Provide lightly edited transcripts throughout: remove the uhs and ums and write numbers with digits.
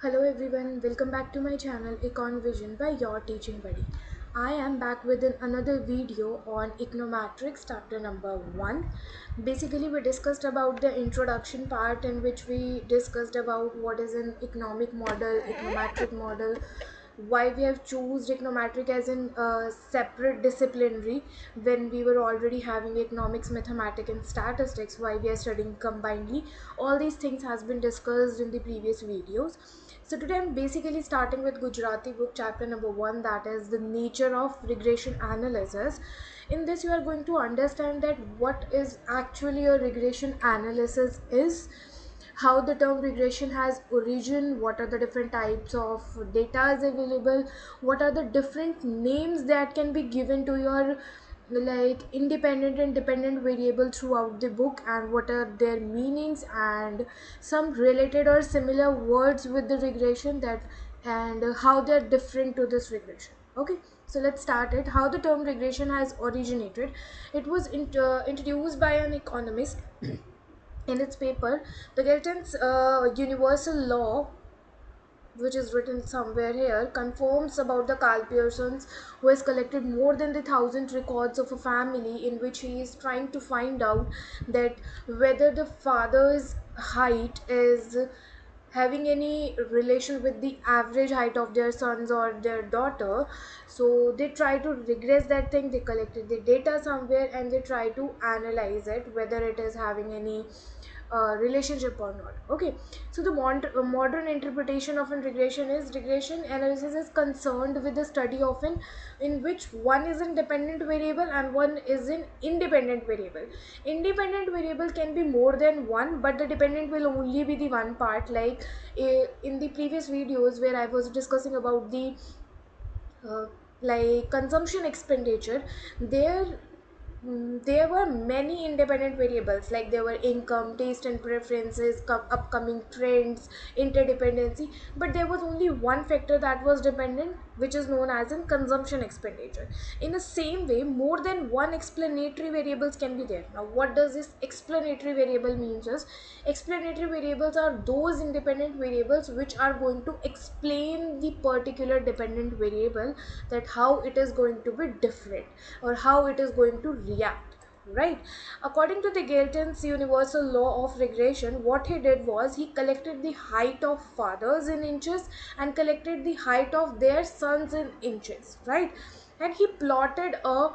Hello everyone, welcome back to my channel Econ Vision by your teaching buddy. I am back with another video on econometrics chapter number 1. Basically we discussed about the introduction part in which we discussed about what is an economic model, econometric model, why we have choose econometric as in separate disciplinary when we were already having economics, mathematics and statistics, why we are studying combinedly. All these things has been discussed in the previous videos. So today I'm basically starting with Gujarati book chapter number 1, that is the nature of regression analysis. In this you are going to understand that what is actually a regression analysis is, how the term regression has origin, what are the different types of data is available, what are the different names that can be given to your like independent and dependent variable throughout the book, and what are their meanings, and some related or similar words with the regression that, and how they're different to this regression. Okay, so let's start it. How the term regression has originated. It was introduced by an economist in its paper, the Galton's universal law, which is written somewhere here, confirms about the Carl Pearson's, who has collected more than the 1,000 records of a family, in which he is trying to find out that whether the father's height is having any relation with the average height of their sons or their daughter. So they try to regress that thing, they collected the data somewhere and they try to analyze it whether it is having any relationship or not. Okay, so the modern interpretation of a regression is, regression analysis is concerned with the study of an in which one is a dependent variable and one is an independent variable. Independent variable can be more than one, but the dependent will only be the one part. Like in the previous videos where I was discussing about the uh, like consumption expenditure, there there were many independent variables, like there were income, taste and preferences, upcoming trends, interdependency, but there was only one factor that was dependent, which is known as in consumption expenditure. In the same way, more than one explanatory variables can be there. Now what does this explanatory variable means is, explanatory variables are those independent variables which are going to explain the particular dependent variable, that how it is going to be different or how it is going to react, right? According to the Galton's universal law of regression, what he did was he collected the height of fathers in inches and collected the height of their sons in inches, right? And he plotted a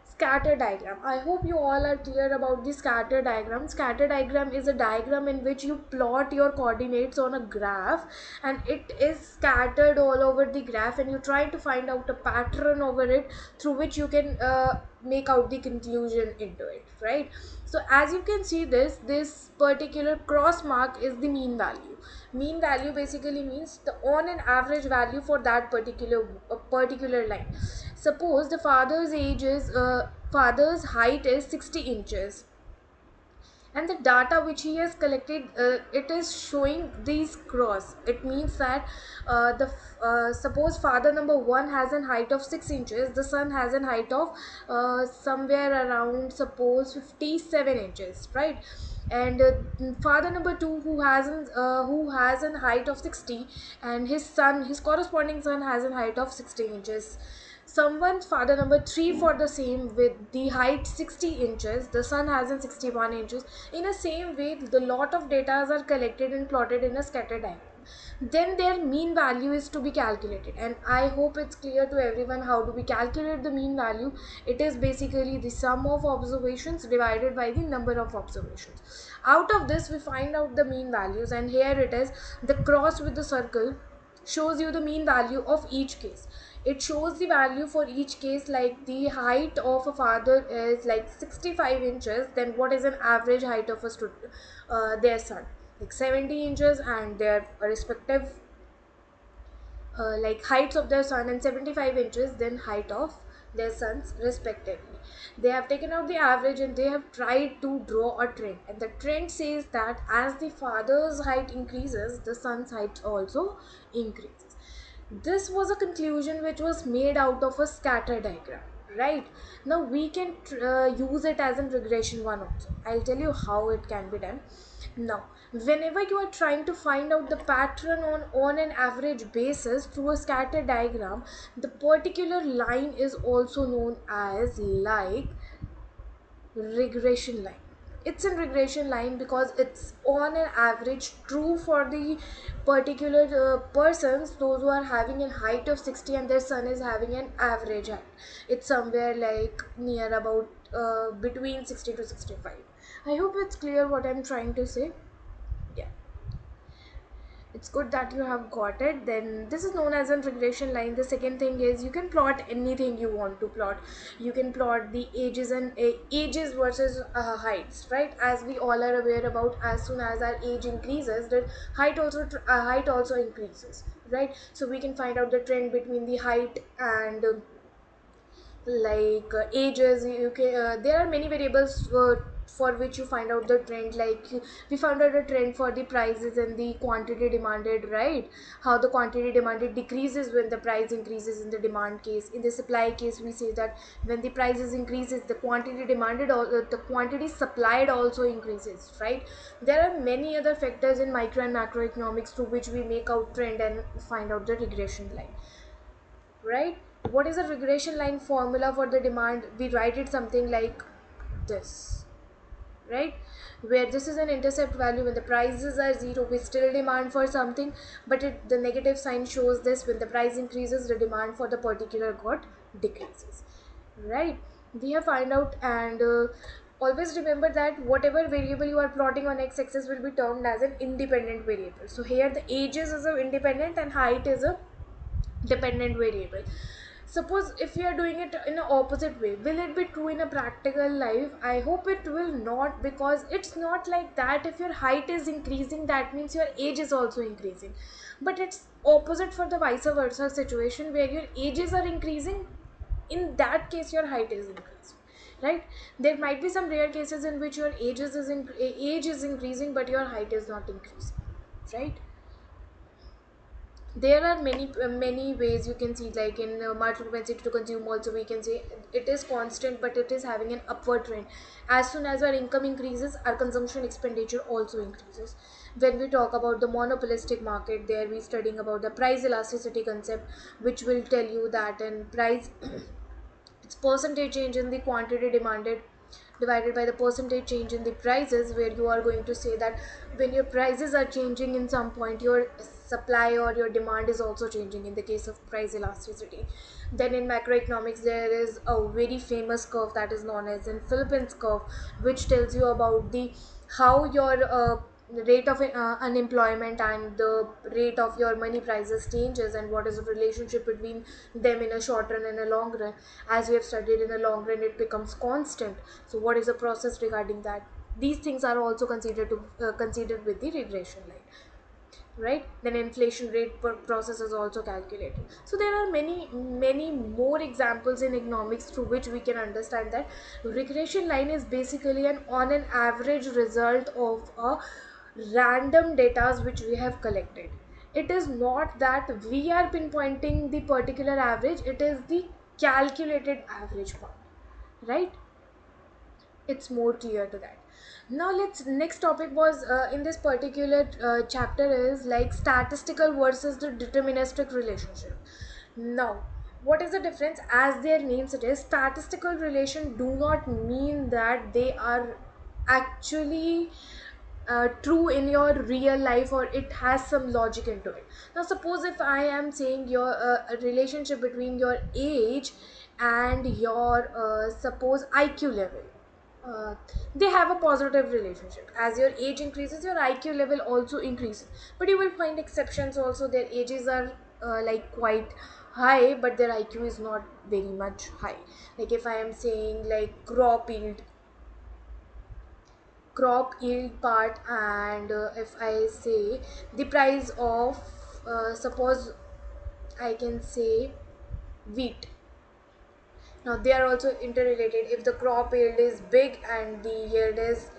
scatter diagram. I hope you all are clear about the scatter diagram. Scatter diagram is a diagram in which you plot your coordinates on a graph and it is scattered all over the graph, and you try to find out a pattern over it through which you can make out the conclusion into it, right? So as you can see, this particular cross mark is the mean value. Mean value basically means the on an average value for that particular line. Suppose the father's height is 60 inches, and the data which he has collected, it is showing these cross. It means that the suppose father number 1 has an height of 6 inches, the son has an height of somewhere around suppose 57 inches, right? And father number 2, who has an height of 60, and his corresponding son has an height of 60 inches. Someone's father number 3 for the same with the height 60 inches, the son has in 61 inches. In the same way, the lot of data are collected and plotted in a scatter diagram. Then their mean value is to be calculated, and I hope it's clear to everyone how do we calculate the mean value. It is basically the sum of observations divided by the number of observations. Out of this we find out the mean values, and here it is, the cross with the circle shows you the mean value of each case. It shows the value for each case, like the height of a father is like 65 inches, then what is an average height of a student, their son, like 70 inches, and their respective like heights of their son and 75 inches, then height of their sons respectively. They have taken out the average and they have tried to draw a trend, and the trend says that as the father's height increases, the son's height also increases. This was a conclusion which was made out of a scatter diagram, right? Now we can use it as a regression one also. I'll tell you how it can be done. Now Whenever you are trying to find out the pattern on an average basis through a scatter diagram, the particular line is also known as like regression line. It's a regression line because it's on an average true for the particular persons, those who are having a height of 60 and their son is having an average height. It's somewhere like near about between 60 to 65. I hope it's clear what I'm trying to say. Yeah, it's good that you have got it. Then this is known as a regression line. The second thing is you can plot anything you want to plot. You can plot the ages and ages versus heights, right? As we all are aware about, as soon as our age increases, the height also increases, right? So we can find out the trend between the height and ages. You can there are many variables for which you find out the trend. We found out a trend for the prices and the quantity demanded, right? How the quantity demanded decreases when the price increases in the demand case. In the supply case, we say that when the prices increases, the quantity demanded or the quantity supplied also increases, right? There are many other factors in micro and macroeconomics through which we make out trend and find out the regression line, right? What is a regression line formula for the demand? We write it something like this, right? Where this is an intercept value. When the prices are zero, we still demand for something, but the negative sign shows this. When the price increases, the demand for the particular good decreases, right? We have find out. And always remember that whatever variable you are plotting on x-axis will be termed as an independent variable. So here the ages is a independent and height is a dependent variable. Suppose if you are doing it in an opposite way, will it be true in a practical life? I hope it will not, because it's not like that. If your height is increasing, that means your age is also increasing, but it's opposite for the vice versa situation where your ages are increasing. In that case your height is increasing, right? There might be some rare cases in which your age is increasing but your height is not increasing, right? There are many ways you can see, like in market propensity to consume also we can say it is constant but it is having an upward trend. As soon as our income increases, our consumption expenditure also increases. When we talk about the monopolistic market, there we studying about the price elasticity concept, which will tell you that in price it's percentage change in the quantity demanded divided by the percentage change in the prices, where you are going to say that when your prices are changing in some point, your supply or your demand is also changing in the case of price elasticity. Then in macroeconomics there is a very famous curve that is known as in Philippines curve, which tells you about the how your rate of unemployment and the rate of your money prices changes, and what is the relationship between them in a short run and a long run. As we have studied, in a long run it becomes constant. So what is the process regarding that? These things are also considered with the regression line, right? Then inflation rate process is also calculated. So there are many more examples in economics through which we can understand that regression line is basically an on an average result of a random data which we have collected. It is not that we are pinpointing the particular average, it is the calculated average part, right? It's more clear to that. Now let's next topic was in this particular chapter is like statistical versus the deterministic relationship. Now what is the difference? As their name suggests, statistical relation do not mean that they are actually true in your real life or it has some logic into it. Now suppose if I am saying your a relationship between your age and your suppose IQ level, uh, they have a positive relationship. As your age increases, your IQ level also increases, but you will find exceptions also. Their ages are like quite high but their IQ is not very much high. Like if I am saying like crop yield part, and if I say the price of suppose I can say wheat. Now they are also interrelated. If the crop yield is big and the yield is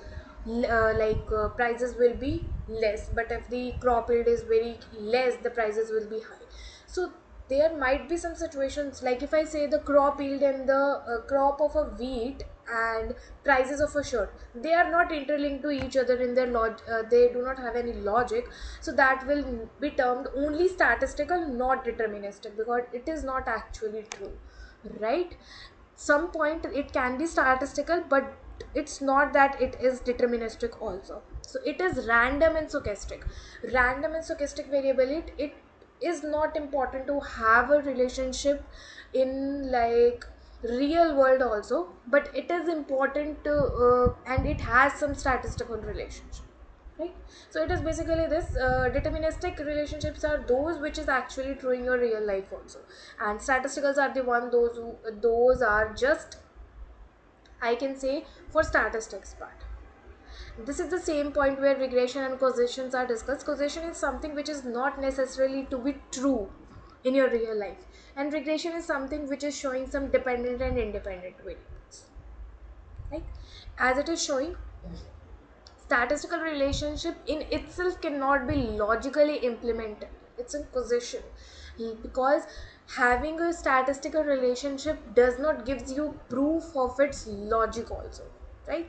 prices will be less, but if the crop yield is very less, the prices will be high. So there might be some situations like if I say the crop yield and the crop of a wheat and prices of a shirt, they are not interlinked to each other in their they do not have any logic, so that will be termed only statistical, not deterministic, because it is not actually true, right? Some point it can be statistical, but it's not that it is deterministic also. So it is random and stochastic. Random and stochastic variability, it is not important to have a relationship in like real world also, but it is important to and it has some statistical relationship, right? So it is basically this, deterministic relationships are those which is actually true in your real life also, and statisticals are the one those are just, I can say, for statistics part. This is the same point where regression and causations are discussed. Causation is something which is not necessarily to be true in your real life, and regression is something which is showing some dependent and independent variables, right? As it is showing, statistical relationship in itself cannot be logically implemented. It's a causation, because having a statistical relationship does not gives you proof of its logic also, right?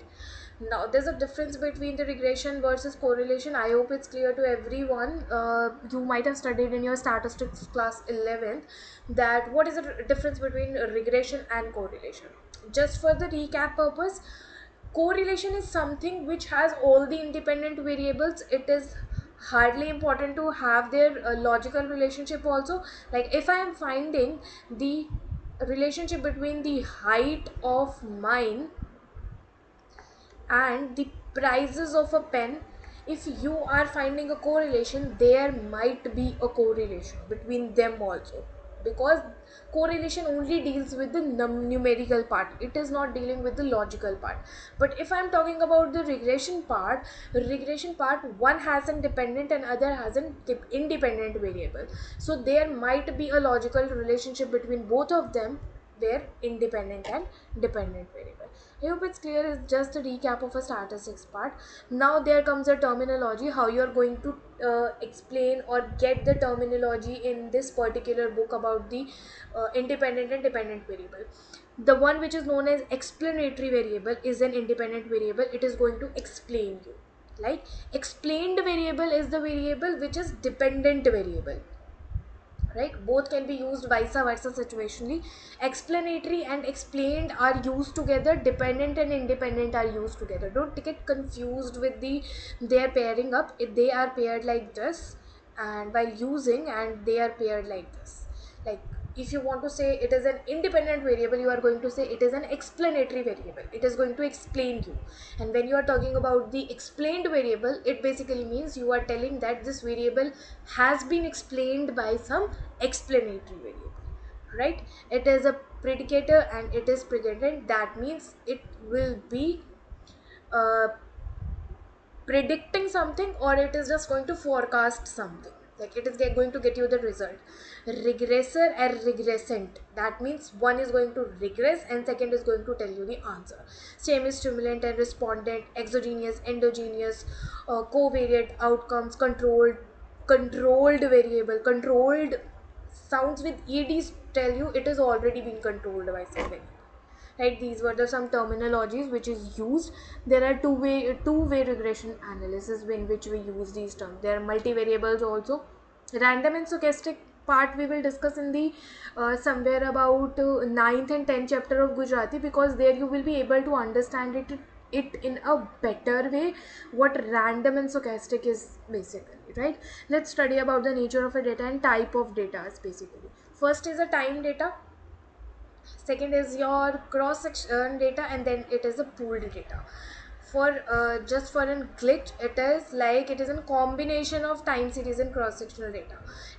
Now there's a difference between the regression versus correlation. I hope it's clear to everyone. You might have studied in your statistics class 11th that what is the difference between regression and correlation. Just for the recap purpose, correlation is something which has all the independent variables. It is hardly important to have their logical relationship also. Like if I am finding the relationship between the height of mine and the prices of a pen, if you are finding a correlation, there might be a correlation between them also, because correlation only deals with the numerical part, it is not dealing with the logical part. But if I'm talking about the regression part, one has an dependent and other has an independent variable, so there might be a logical relationship between both of them, where independent and dependent variable. I hope it's clear. It's just a recap of a statistics part. Now there comes a terminology, how you are going to explain or get the terminology in this particular book about the independent and dependent variable. The one which is known as explanatory variable is an independent variable. It is going to explain you. Like explained variable is the variable which is dependent variable, right? Both can be used vice versa situationally. Explanatory and explained are used together, dependent and independent are used together. Don't get confused with the they are pairing up. If they are paired like this, and while using, and they are paired like this, like if you want to say it is an independent variable, you are going to say it is an explanatory variable, it is going to explain you. And when you are talking about the explained variable, it basically means you are telling that this variable has been explained by some explanatory variable, right? It is a predicator and it is predicate. That means it will be uh, predicting something, or it is just going to forecast something, like it is going to get you the result. Regressor and regressant, that means one is going to regress and second is going to tell you the answer. Same is stimulant and respondent, exogenous, endogenous, covariate outcomes, controlled variable. Controlled sounds with eds tell you it is already been controlled by something, right? These were the some terminologies which is used. There are two-way regression analysis in which we use these terms. There are multivariables also. Random and stochastic part we will discuss in the somewhere about 9th and 10th chapter of Gujarati, because there you will be able to understand it in a better way what random and stochastic is basically, right? Let's study about the nature of a data and type of data basically. First is a time data, second is your cross section data, and then it is a pooled data. For just for a glitch, it is like it is a combination of time series and cross sectional data.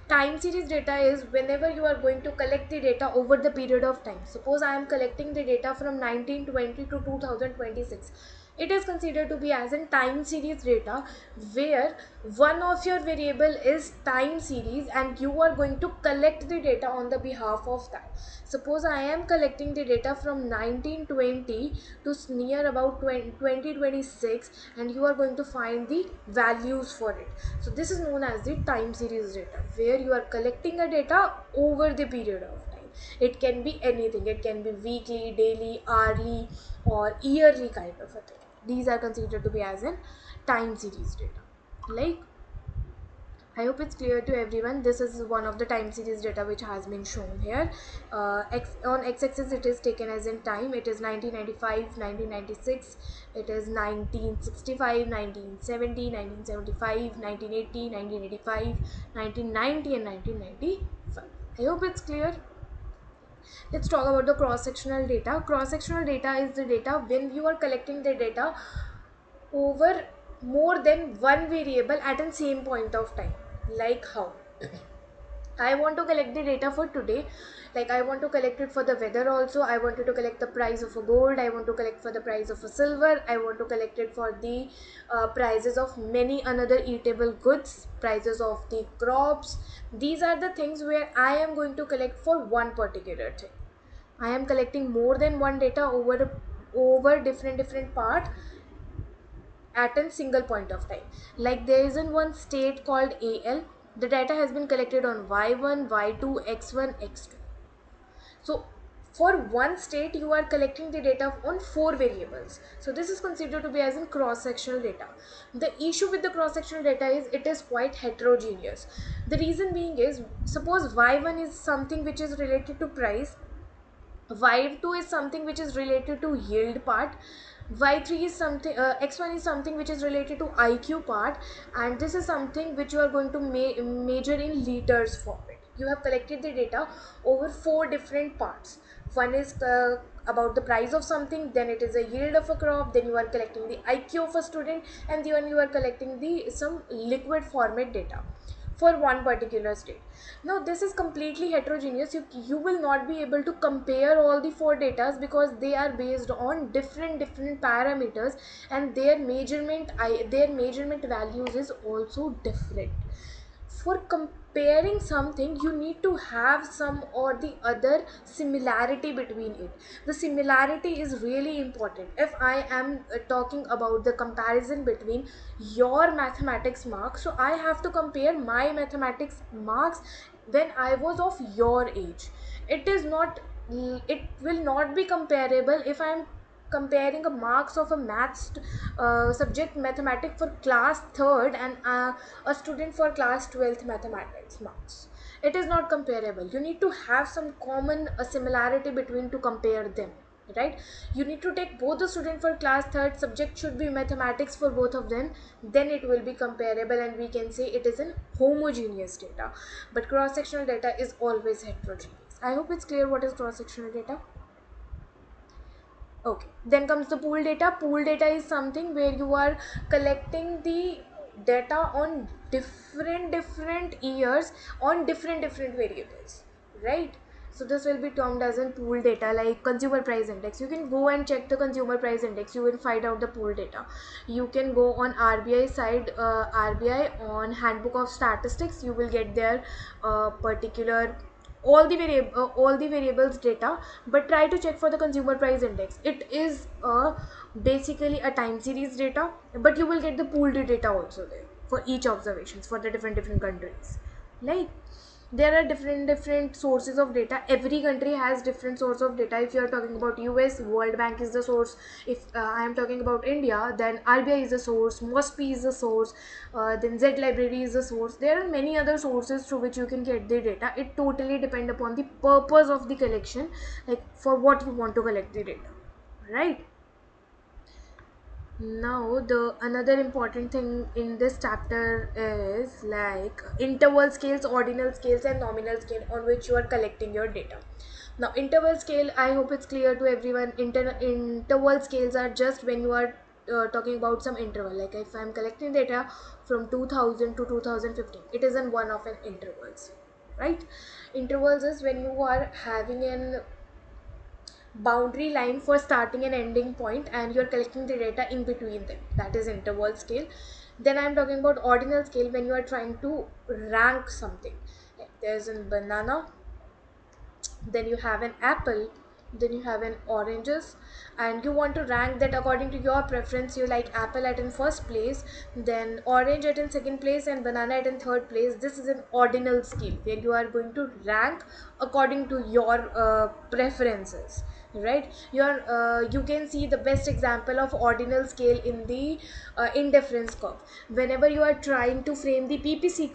Time series data is whenever you are going to collect the data over the period of time. Suppose I am collecting the data from 1920 to 2026, it is considered to be as in time series data, where one of your variable is time series and you are going to collect the data on the behalf of that. Suppose I am collecting the data from 1920 to near about 2026, and you are going to find the values for it. So this is known as the time series data, where you are collecting a data over the period of time. It can be anything. It can be weekly, daily, hourly, or yearly kind of a thing. These are considered to be as in time series data. Like, I hope it's clear to everyone. This is one of the time series data which has been shown here. On x-axis it is taken as in time. It is 1995, 1996, it is 1965, 1970, 1975, 1980, 1985, 1990 and 1995. I hope it's clear. Let's talk about the cross-sectional data. Cross-sectional data is the data when you are collecting the data over more than one variable at the same point of time. Like how? I want to collect the data for today. Like, I want to collect it for the weather also. I wanted to collect the price of a gold. I want to collect for the price of a silver. I want to collect it for the prices of many another eatable goods, prices of the crops. These are the things where I am going to collect for one particular thing. I am collecting more than one data over different part at a single point of time. Like, there is in one state called AL. The data has been collected on Y1, Y2, X1, X2. So for one state you are collecting the data on four variables. So this is considered to be as in cross-sectional data. The issue with the cross-sectional data is it is quite heterogeneous. The reason being is, suppose Y1 is something which is related to price, y2 is something which is related to yield part, y3 is something, x1 is something which is related to IQ part, and this is something which you are going to measure in liters format. You have collected the data over four different parts. One is about the price of something, then it is a yield of a crop, then you are collecting the IQ of a student, and then you are collecting the some liquid format data for one particular state. Now this is completely heterogeneous. You will not be able to compare all the four datas because they are based on different parameters, and their measurement values is also different. For comparing something, you need to have some or the other similarity between it. The similarity is really important. If I am talking about the comparison between your mathematics marks, so I have to compare my mathematics marks when I was of your age. It will not be comparable if I am comparing a marks of a maths subject mathematics for class 3rd and a student for class 12th mathematics marks. It is not comparable. You need to have some common similarity between to compare them, right? You need to take both the student for class 3rd subject should be mathematics for both of them, then it will be comparable and we can say it is an homogeneous data. But cross sectional data is always heterogeneous. I hope it's clear what is cross sectional data. Okay, then comes the pool data. Pool data is something where you are collecting the data on different years on different variables, right? So this will be termed as in pool data. Like consumer price index, you can go and check the consumer price index, you will find out the pool data. You can go on RBI side, RBI on handbook of statistics, you will get their particular all the variables data. But try to check for the consumer price index. It is basically a time series data, but you will get the pooled data also there for each observations for the different countries. Like, there are different sources of data. Every country has different source of data. If you are talking about US, World Bank is the source. If I am talking about India, then RBI is the source, MOSPI is the source, then Z Library is the source. There are many other sources through which you can get the data. It totally depends upon the purpose of the collection, like for what you want to collect the data, right? Now the another important thing in this chapter is like interval scales, ordinal scales and nominal scale on which you are collecting your data. Now interval scale, I hope it's clear to everyone. Interval scales are just when you are talking about some interval. Like if I am collecting data from 2000 to 2015, it is in one of an intervals, right? Intervals is when you are having an boundary line for starting and ending point and you're collecting the data in between them. That is interval scale. Then I'm talking about ordinal scale when you are trying to rank something. Like there's a banana, then you have an apple, then you have an oranges, and you want to rank that according to your preference. You like apple at in first place, then orange at in second place, and banana at in third place. This is an ordinal scale where you are going to rank according to your preferences, right? You can see the best example of ordinal scale in the indifference curve. Whenever you are trying to frame the ppc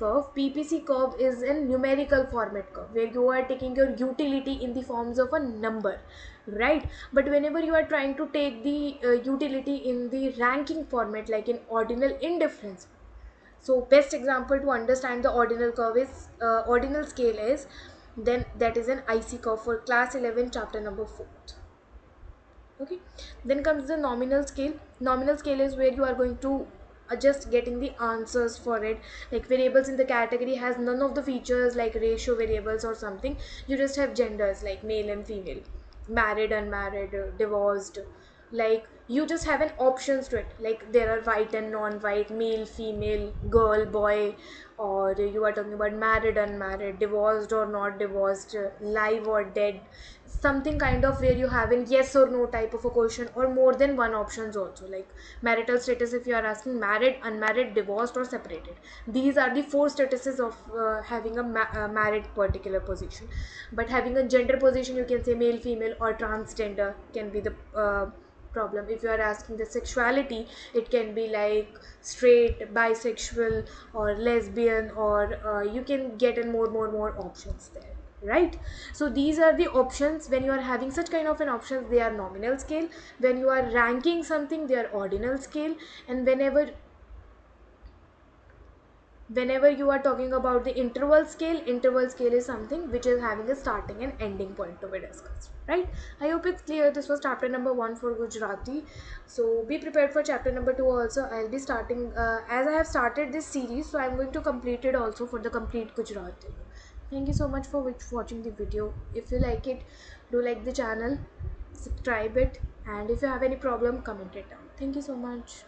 curve is a numerical format curve where you are taking your utility in the forms of a number, right? But whenever you are trying to take the utility in the ranking format, like in ordinal indifference, so best example to understand the ordinal curve is ordinal scale is, then that is an IC curve for class 11 chapter number 4. Okay, then comes the nominal scale. Nominal scale is where you are going to just getting the answers for it, like variables in the category has none of the features like ratio variables or something. You just have genders like male and female, married, unmarried, divorced. Like you just have an options to it, like there are white and non-white, male, female, girl, boy, or you are talking about married, unmarried, divorced or not divorced, live or dead, something kind of where you have in yes or no type of a question, or more than one options also, like marital status if you are asking married, unmarried, divorced or separated. These are the four statuses of having a married particular position. But having a gender position, you can say male, female or transgender can be the problem. If you are asking the sexuality, it can be like straight, bisexual or lesbian, or you can get in more options there, right? So these are the options. When you are having such kind of an options, they are nominal scale. When you are ranking something, they are ordinal scale. And whenever you are talking about the interval scale is something which is having a starting and ending point to be discussed, right? I hope it's clear. This was chapter number 1 for Gujarati. So be prepared for chapter number 2 also. I'll be starting as I have started this series, so I'm going to complete it also for the complete Gujarati. Thank you so much for watching the video. If you like it, do like the channel, subscribe it, and if you have any problem, comment it down. Thank you so much.